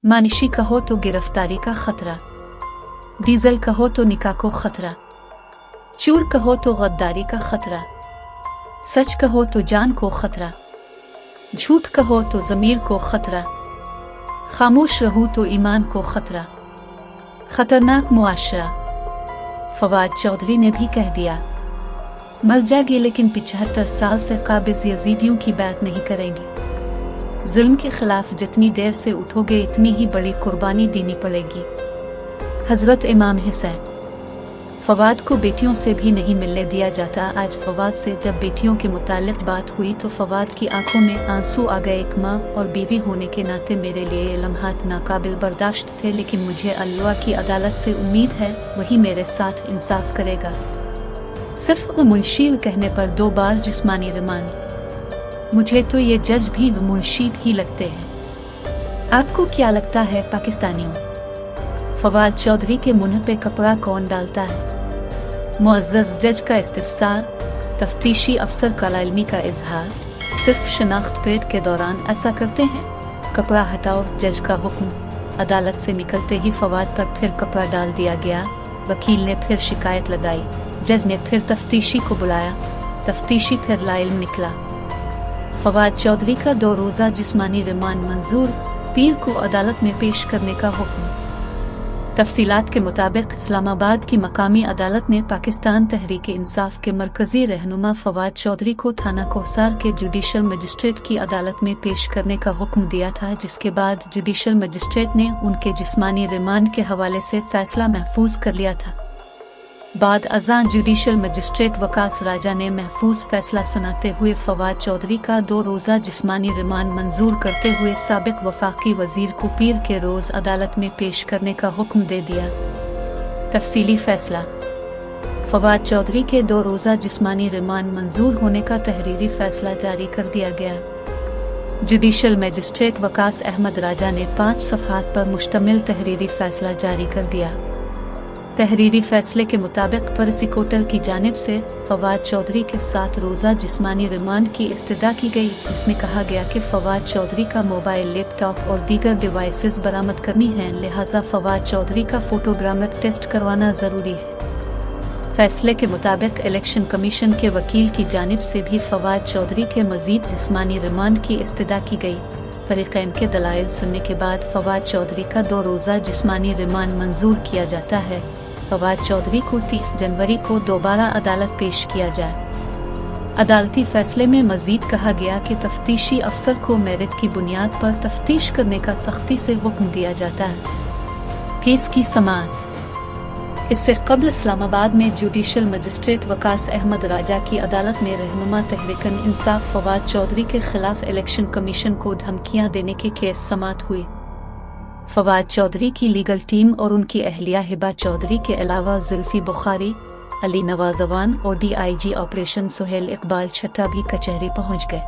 मानिशी कहो तो गिरफ्तारी का खतरा, डीजल कहो तो निकाह को खतरा, चूर कहो तो गद्दारी का खतरा, सच कहो तो जान को खतरा, झूठ कहो तो ज़मीर को खतरा, खामोश रहूं तो ईमान को खतरा, खतरनाक मुआशरा। फवाद चौधरी ने भी कह दिया, मर जाएगी लेकिन 75 साल से काबिज यजीदियों की बात नहीं करेंगे। जुल्म के खिलाफ जितनी देर से उठोगे इतनी ही बड़ी कुर्बानी देनी पड़ेगी। हजरत इमाम हुसैन। फवाद को बेटियों से भी नहीं मिलने दिया जाता। आज फवाद से जब बेटियों के मुतालिक बात हुई तो फवाद की आंखों में आंसू आ गए। एक माँ और बीवी होने के नाते मेरे लिए ये लम्हात नाकाबिल बर्दाश्त थे, लेकिन मुझे अल्लाह की अदालत से उम्मीद है वही मेरे साथ इंसाफ करेगा। सिर्फ मुंशी कहने पर 2 बार जिस्मानी रिमांड। मुझे तो ये जज भी मुंशी ही लगते हैं। आपको क्या लगता है पाकिस्तानियों? फवाद चौधरी के मुंह पे कपड़ा कौन डालता है? मुअज़्ज़ज़ जज का इस्तिफ़सार, तफ्तीशी अफसर कालाइल्मी का इजहार, सिर्फ शनाख्त पेट के दौरान ऐसा करते हैं। कपड़ा हटाओ, जज का हुक्म। अदालत से निकलते ही फवाद पर फिर कपड़ा डाल दिया गया। वकील ने फिर शिकायत लगाई। जज ने फिर तफ्तीशी को बुलाया। तफ्तीशी फिर लाइल्म निकला। फवाद चौधरी का 2 रोज़ा जिस्मानी रिमांड मंजूर, पीर को अदालत में पेश करने का हुक्म। तफसीलात के मुताबिक इस्लामाबाद की मकामी अदालत ने पाकिस्तान तहरीक-ए-इंसाफ के मरकजी रहनुमा फवाद चौधरी को थाना कोहसार के जुडिशल मजिस्ट्रेट की अदालत में पेश करने का हुक्म दिया था, जिसके बाद जुडिशल मजिस्ट्रेट ने उनके जिस्मानी रिमांड के हवाले से फैसला महफूज कर लिया था। बाद अज़ां जुडिशल मजिस्ट्रेट वकास राजा ने महफूज फैसला सुनाते हुए फवाद चौधरी का 2 रोज़ा जिस्मानी रिमांड मंजूर करते हुए साबिक वफाकी वजीर को पीर के रोज़ अदालत में पेश करने का हुक्म दे दिया। तफसीली फैसला। फवाद चौधरी के 2 रोज़ा जिस्मानी रिमांड मंजूर होने का तहरीरी फैसला जारी कर दिया गया। जुडिशल मजिस्ट्रेट वकास अहमद राजा ने 5 सफ़हात पर मुश्तमिल तहरीरी फैसला जारी कर दिया। तहरीरी फैसले के मुताबिक प्रोसिक्यूटर की जानिब से फवाद चौधरी के 7 रोज़ा जिस्मानी रिमांड की इस्तदा की गई, जिसमें कहा गया कि फवाद चौधरी का मोबाइल, लैपटॉप और दीगर डिवाइसेस बरामद करनी है, लिहाजा फवाद चौधरी का फोटोग्रामिक टेस्ट करवाना ज़रूरी है। फैसले के मुताबिक इलेक्शन कमीशन के वकील की जानिब से भी फवाद चौधरी के मजीद जिस्मानी रिमांड की इस्तदा की गई। फरीक़ैन के दलाइल सुनने के बाद फवाद चौधरी का 2 रोज़ा जिस्मानी रिमांड मंजूर किया जाता है। फवाद चौधरी को 30 जनवरी को दोबारा अदालत पेश किया जाए। अदालती फैसले में मजीद कहा गया कि तफ्तीशी अफसर को मेरिट की बुनियाद पर तफ्तीश करने का सख्ती से हुक्म दिया जाता है। केस की समाअत। इससे कबल इस्लामाबाद में जुडिशल मजिस्ट्रेट वकास अहमद राजा की अदालत में रहनुमा तहरीक-ए-इंसाफ फवाद चौधरी के खिलाफ इलेक्शन कमीशन को धमकियां देने के केस समाअत हुई। फवाद चौधरी की लीगल टीम और उनकी अहलिया हिबा चौधरी के अलावा जुल्फी बुखारी, अली नवाजवान और DIG ऑपरेशन सुहेल इकबाल छट्टा भी कचहरी पहुंच गए।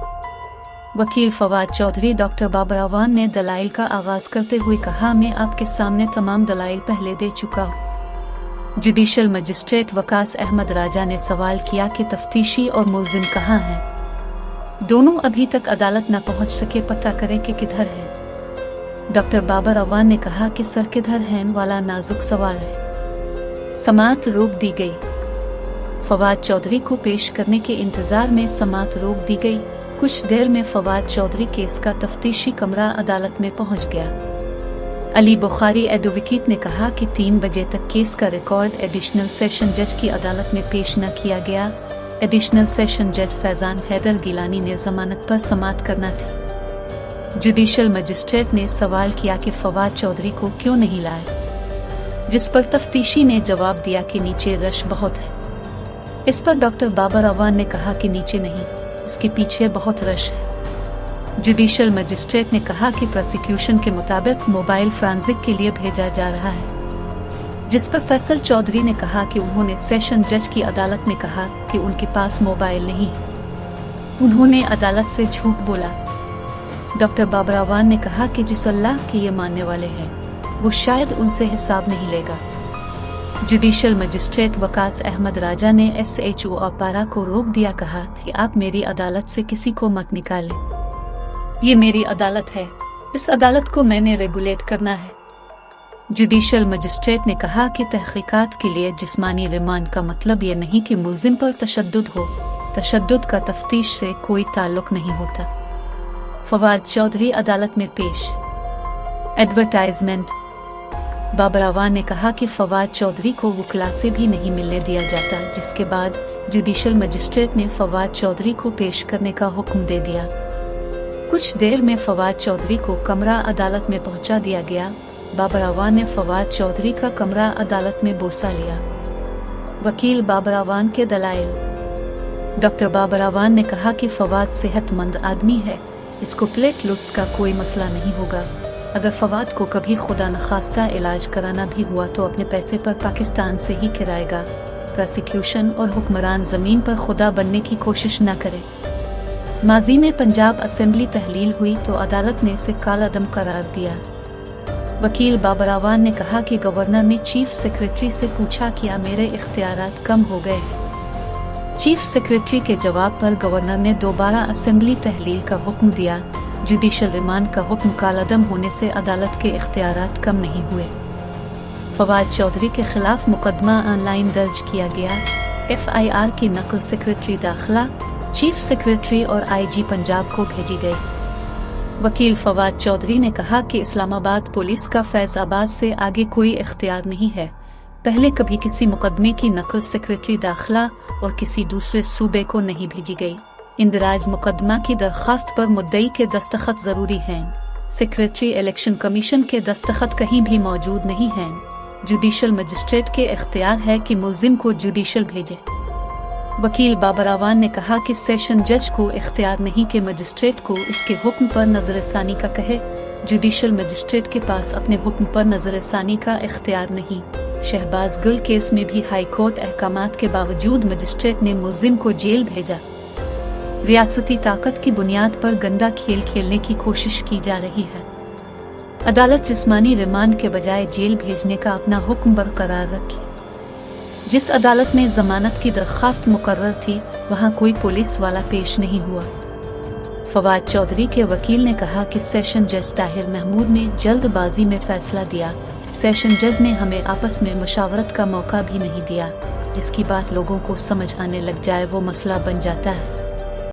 वकील फवाद चौधरी डॉक्टर बाबर अवान ने दलाइल का आगाज करते हुए कहा, मैं आपके सामने तमाम दलाइल पहले दे चुका हूँ। जुडिशल मजिस्ट्रेट वकास अहमद राजा ने सवाल किया कि तफ्तीशी और मुलजिम कहाँ हैं? दोनों अभी तक अदालत न पहुँच सके, पता करें कि किधर है। डॉक्टर बाबर अवान ने कहा कि सर किधर हैं वाला नाजुक सवाल है। समाअत रोक दी गई। फवाद चौधरी को पेश करने के इंतजार में समाअत रोक दी गई। कुछ देर में फवाद चौधरी केस का तफ्तीशी कमरा अदालत में पहुंच गया। अली बुखारी एडवोकेट ने कहा कि 3 बजे तक केस का रिकॉर्ड एडिशनल सेशन जज की अदालत में पेश न किया गया। एडिशनल सेशन जज फैजान हैदर गिलानी ने जमानत पर समाअत करना थी। जुडिशल मजिस्ट्रेट ने सवाल किया कि फवाद चौधरी को क्यों नहीं लाए, जिस पर तफ्तीशी ने जवाब दिया कि नीचे रश बहुत है। इस पर डॉक्टर बाबर अवान ने कहा कि नीचे नहीं, इसके पीछे बहुत रश है। जुडिशल मजिस्ट्रेट ने कहा कि प्रोसिक्यूशन के मुताबिक मोबाइल फ्रांसिक के लिए भेजा जा रहा है, जिस पर फैसल चौधरी ने कहा कि उन्होंने सेशन जज की अदालत में कहा कि उनके पास मोबाइल नहीं है। उन्होंने अदालत से झूठ बोला। डॉक्टर बाबर अवान ने कहा कि जिस अल्लाह के ये मानने वाले हैं वो शायद उनसे हिसाब नहीं लेगा। जुडिशल मजिस्ट्रेट वकास अहमद राजा ने SHO अपारा को रोक दिया। कहा कि आप मेरी अदालत से किसी को मत निकालें, ये मेरी अदालत है। इस अदालत को मैंने रेगुलेट करना है। जुडिशल मजिस्ट्रेट ने कहा कि तहकीकात के लिए जिस्मानी रिमांड का मतलब ये नहीं कि मुल्जिम पर तशद्दुद हो। तशद्दुद का तफ्तीश से कोई ताल्लुक नहीं होता। फवाद चौधरी अदालत में पेश। एडवर्टाइजमेंट। बाबर अवान ने कहा कि फवाद चौधरी को वकला से भी नहीं मिलने दिया जाता, जिसके बाद जुडिशल मजिस्ट्रेट ने फवाद चौधरी को पेश करने का हुक्म दे दिया। कुछ देर में फवाद चौधरी को कमरा अदालत में पहुंचा दिया गया। बाबर अवान ने फवाद चौधरी का कमरा अदालत में बोसा लिया। वकील बाबर अवान के दलाइल। डॉक्टर बाबर अवान ने कहा कि फवाद सेहतमंद आदमी है, इसको प्लेटलेट्स का कोई मसला नहीं होगा। अगर फवाद को कभी खुदा नखास्ता इलाज कराना भी हुआ तो अपने पैसे पर पाकिस्तान से ही कराएगा। प्रोसिक्यूशन और हुक्मरान ज़मीन पर खुदा बनने की कोशिश न करे। माजी में पंजाब असेंबली तहलील हुई तो अदालत ने इसे कालादम करार दिया। वकील बाबर अवान ने कहा कि गवर्नर ने चीफ सेक्रेटरी से पूछा क्या मेरे इख्तियारात कम हो गए हैं। चीफ सेक्रेटरी के जवाब पर गवर्नर ने दोबारा असेंबली तहलील का हुक्म दिया। जुडिशल रिमांड का हुक्म कालादम होने से अदालत के इख्तियारात कम नहीं हुए। फवाद चौधरी के खिलाफ मुकदमा ऑनलाइन दर्ज किया गया। FIR की नकल सेक्रेटरी दाखिला, चीफ सेक्रेटरी और IG पंजाब को भेजी गई। वकील फवाद चौधरी ने कहा कि इस्लामाबाद पुलिस का फैज़ाबाद से आगे कोई इख्तियार नहीं है। पहले कभी किसी मुकदमे की नकल सेक्रेटरी दाखिला और किसी दूसरे सूबे को नहीं भेजी गई। इंदराज मुकदमा की दरख्वास्त पर मुद्दई के दस्तखत जरूरी हैं। सेक्रेटरी इलेक्शन कमीशन के दस्तखत कहीं भी मौजूद नहीं हैं। जुडिशल मजिस्ट्रेट के इख्तियार है कि मुल्जिम को जुडिशल भेजे। वकील बाबर अवान ने कहा कि सेशन जज को इख्तियार नहीं कि मजिस्ट्रेट को इसके हुक्म पर नजरसानी का कहे। जुडिशल मजिस्ट्रेट के पास अपने हुक्म पर नजरसानी का इख्तियार नहीं। शहबाज गुल केस में भी हाई कोर्ट अहकामात के बावजूद मजिस्ट्रेट ने मुल्जिम को जेल भेजा। रियासती ताकत की बुनियाद पर गंदा खेल खेलने की कोशिश की जा रही है। अदालत जिस्मानी रिमांड के बजाय जेल भेजने का अपना हुक्म बरकरार रखे। जिस अदालत में जमानत की दरख्वास्त मुकर्रर थी वहां कोई पुलिस वाला पेश नहीं हुआ। फवाद चौधरी के वकील ने कहा कि सेशन जज ताहिर महमूद ने जल्दबाजी में फैसला दिया। सेशन जज ने हमें आपस में मुशावरत का मौका भी नहीं दिया। जिसकी बात लोगों को समझ आने लग जाए वो मसला बन जाता है।